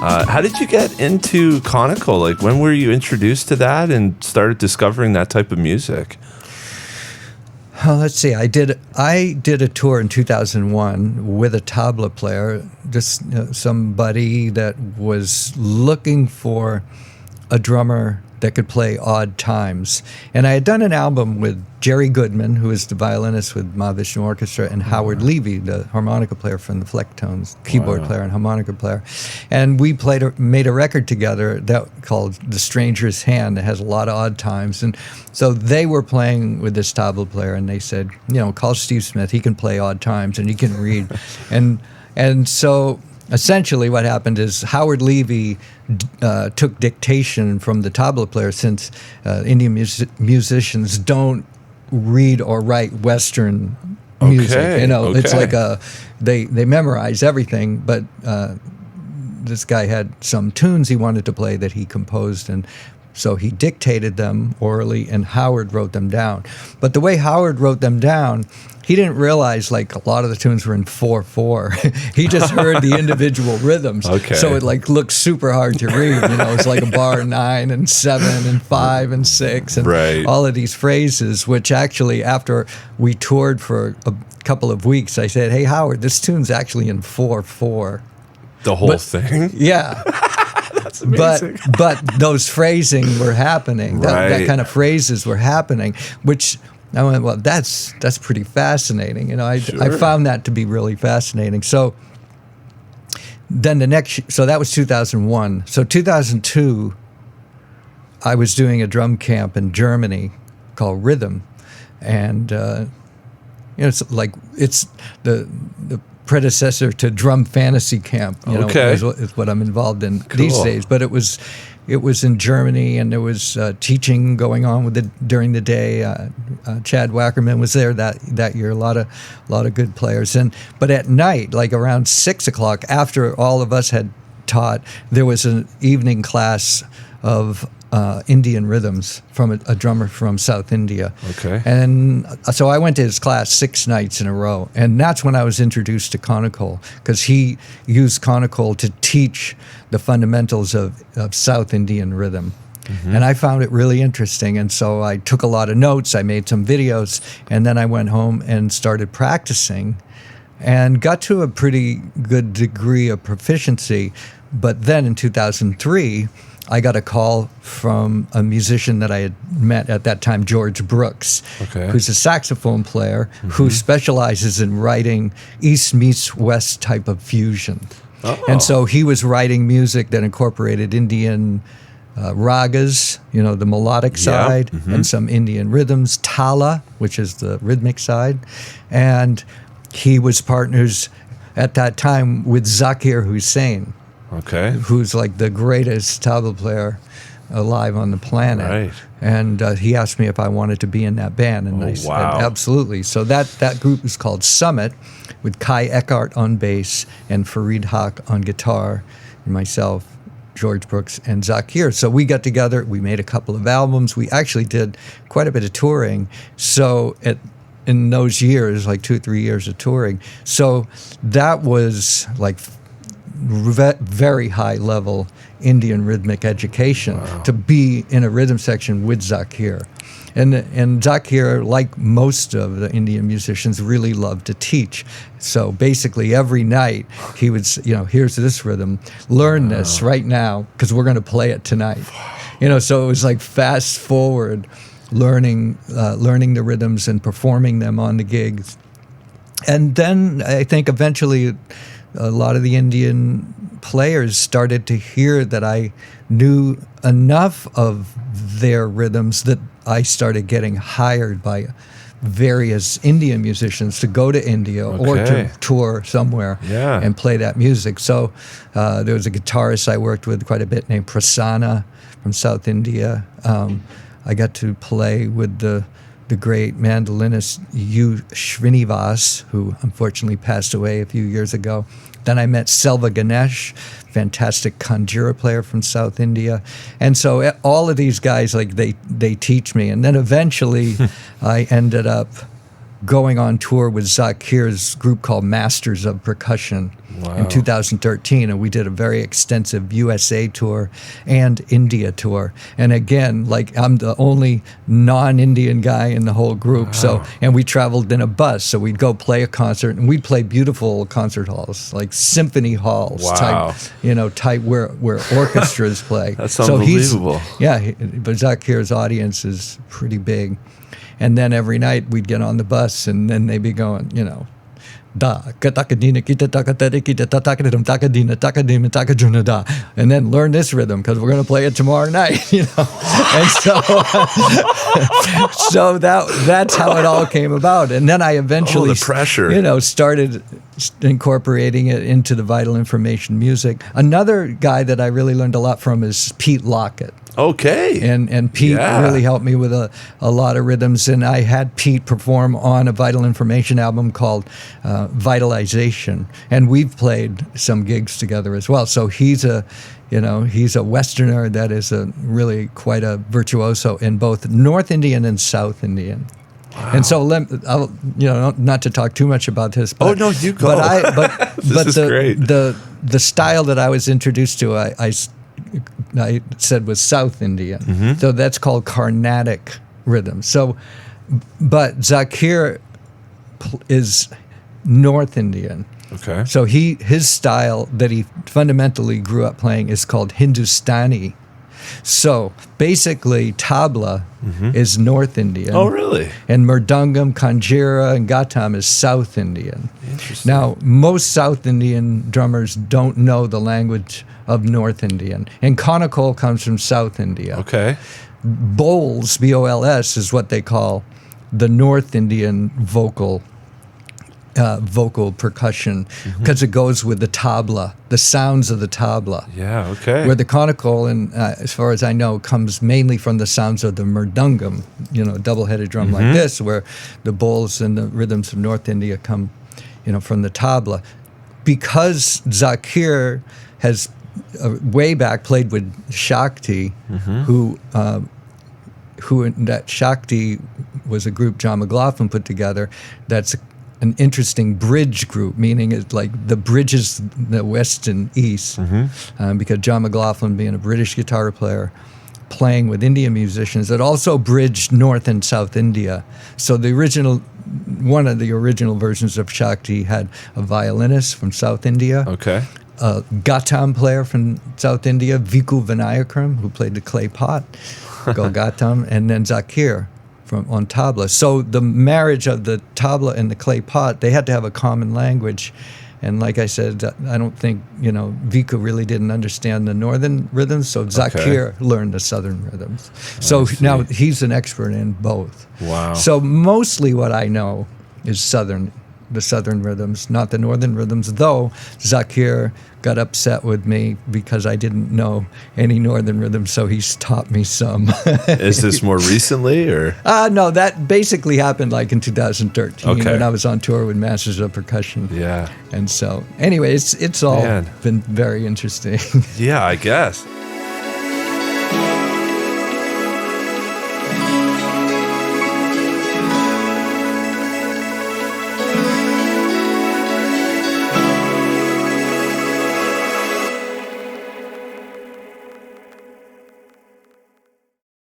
How did you get into Konnakol? Like, when were you introduced to that and started discovering that type of music? Let's see. I did a tour in 2001 with a tabla player, just somebody that was looking for a drummer that could play odd times. And I had done an album with Jerry Goodman, who is the violinist with Mahavishnu Orchestra, and Howard Levy, the harmonica player from the Flecktones, keyboard player and harmonica player. And we made a record together that called The Stranger's Hand that has a lot of odd times. And so they were playing with this tabla player, and they said, call Steve Smith. He can play odd times and he can read. and so essentially what happened is Howard Levy took dictation from the tabla player, since Indian musicians don't read or write Western music. It's like they memorize everything, but this guy had some tunes he wanted to play that he composed, and so he dictated them orally, and Howard wrote them down. But the way Howard wrote them down, he didn't realize like a lot of the tunes were in 4/4. He just heard the individual rhythms. Okay. So it like looked super hard to read. It's like a bar 9 and 7 and 5 and 6 and all of these phrases, which actually after we toured for a couple of weeks, I said, "Hey Howard, this tune's actually in 4/4." The whole thing? Yeah. That's amazing. But those phrasing were happening. That kind of phrases were happening, which I went, well, that's pretty fascinating. I found that to be really fascinating. So then so that was 2001. So 2002, I was doing a drum camp in Germany called Rhythm, and it's the predecessor to Drum Fantasy Camp. Is what I'm involved in these days. But it was in Germany, and there was teaching going on during the day. Chad Wackerman was there that year. A lot of good players. But at night, like around 6 o'clock, after all of us had taught, there was an evening class of Indian rhythms from a drummer from South India. Okay. And so I went to his class 6 nights in a row. And that's when I was introduced to Konnakol, because he used Konnakol to teach the fundamentals of South Indian rhythm. Mm-hmm. And I found it really interesting. And so I took a lot of notes, I made some videos, and then I went home and started practicing and got to a pretty good degree of proficiency. But then in 2003, I got a call from a musician that I had met at that time, George Brooks, who's a saxophone player who specializes in writing East meets West type of fusion. Oh. And so he was writing music that incorporated Indian ragas, the melodic side, and some Indian rhythms, tala, which is the rhythmic side. And he was partners at that time with Zakir Hussain. Okay. Who's like the greatest tabla player alive on the planet. Right. And he asked me if I wanted to be in that band. And I said, absolutely. So that group is called Summit, with Kai Eckhart on bass and Fareed Haq on guitar, and myself, George Brooks, and Zakir. So we got together, we made a couple of albums. We actually did quite a bit of touring. So in those years, like 2 or 3 years of touring. So that was like very high level Indian rhythmic education to be in a rhythm section with Zakir. And Zakir, like most of the Indian musicians, really loved to teach. So basically every night he would, here's this rhythm, learn this right now because we're going to play it tonight. So it was like fast forward learning the rhythms and performing them on the gigs. And then I think eventually a lot of the Indian players started to hear that I knew enough of their rhythms that I started getting hired by various Indian musicians to go to India or to tour somewhere and play that music. So there was a guitarist I worked with quite a bit named Prasanna from South India. I got to play with the great mandolinist U. Srinivas, who unfortunately passed away a few years ago. Then I met Selva Ganesh, fantastic Kanjira player from South India. And so all of these guys, like they teach me. And then eventually I ended up going on tour with Zakir's group called Masters of Percussion in 2013. And we did a very extensive USA tour and India tour. And again, like I'm the only non-Indian guy in the whole group. Wow. So, and we traveled in a bus. So we'd go play a concert, and we'd play beautiful concert halls, like symphony halls type, type where orchestras play. That's unbelievable. But Zakir's audience is pretty big. And then every night we'd get on the bus, and then they'd be going, da katakadina kita takatari kita takadum takadina takadima takajuna da, and then learn this rhythm because we're going to play it tomorrow night, And so, so that's how it all came about. And then I eventually, the pressure, started incorporating it into the Vital Information music. Another guy that I really learned a lot from is Pete Lockett. Okay. And Pete really helped me with a lot of rhythms. And I had Pete perform on a Vital Information album called Vitalization. And we've played some gigs together as well. So he's a Westerner that is really quite a virtuoso in both North Indian and South Indian. Wow. And so, not to talk too much about this. But, no, you go. But this is great. The style that I was introduced to, I said was South Indian. Mm-hmm. So that's called Carnatic rhythm. So, but Zakir is North Indian. Okay. So his style that he fundamentally grew up playing is called Hindustani. So basically, tabla is North Indian. Oh, really? And mridangam, kanjira, and ghatam is South Indian. Interesting. Now, most South Indian drummers don't know the language of North Indian. And Konnakol comes from South India. Okay. Bowls, B-O-L-S, is what they call the North Indian vocal percussion, because it goes with the tabla, the sounds of the tabla. Yeah, okay. Where the Konnakol, and as far as I know, comes mainly from the sounds of the mridangam, a double-headed drum like this, where the bowls and the rhythms of North India come, from the tabla. Because Zakir has way back played with Shakti, who that Shakti was a group John McLaughlin put together. That's an interesting bridge group, meaning it's like the bridges the West and East, because John McLaughlin, being a British guitar player, playing with Indian musicians, that also bridged North and South India. So one of the original versions of Shakti had a violinist from South India, a ghatam player from South India, Viku Vinayakram, who played the clay pot, called ghatam, and then Zakir on tabla. So the marriage of the tabla and the clay pot, they had to have a common language. And like I said, I don't think, Viku really didn't understand the northern rhythms, so Zakir learned the southern rhythms. So now he's an expert in both. Wow. So mostly what I know is the southern rhythms, not the northern rhythms, though Zakir got upset with me because I didn't know any northern rhythms, so he's taught me some. Is this more recently, or? No, that basically happened like in 2013 when I was on tour with Masters of Percussion. Yeah. And so, anyway, it's all been very interesting. Yeah, I guess.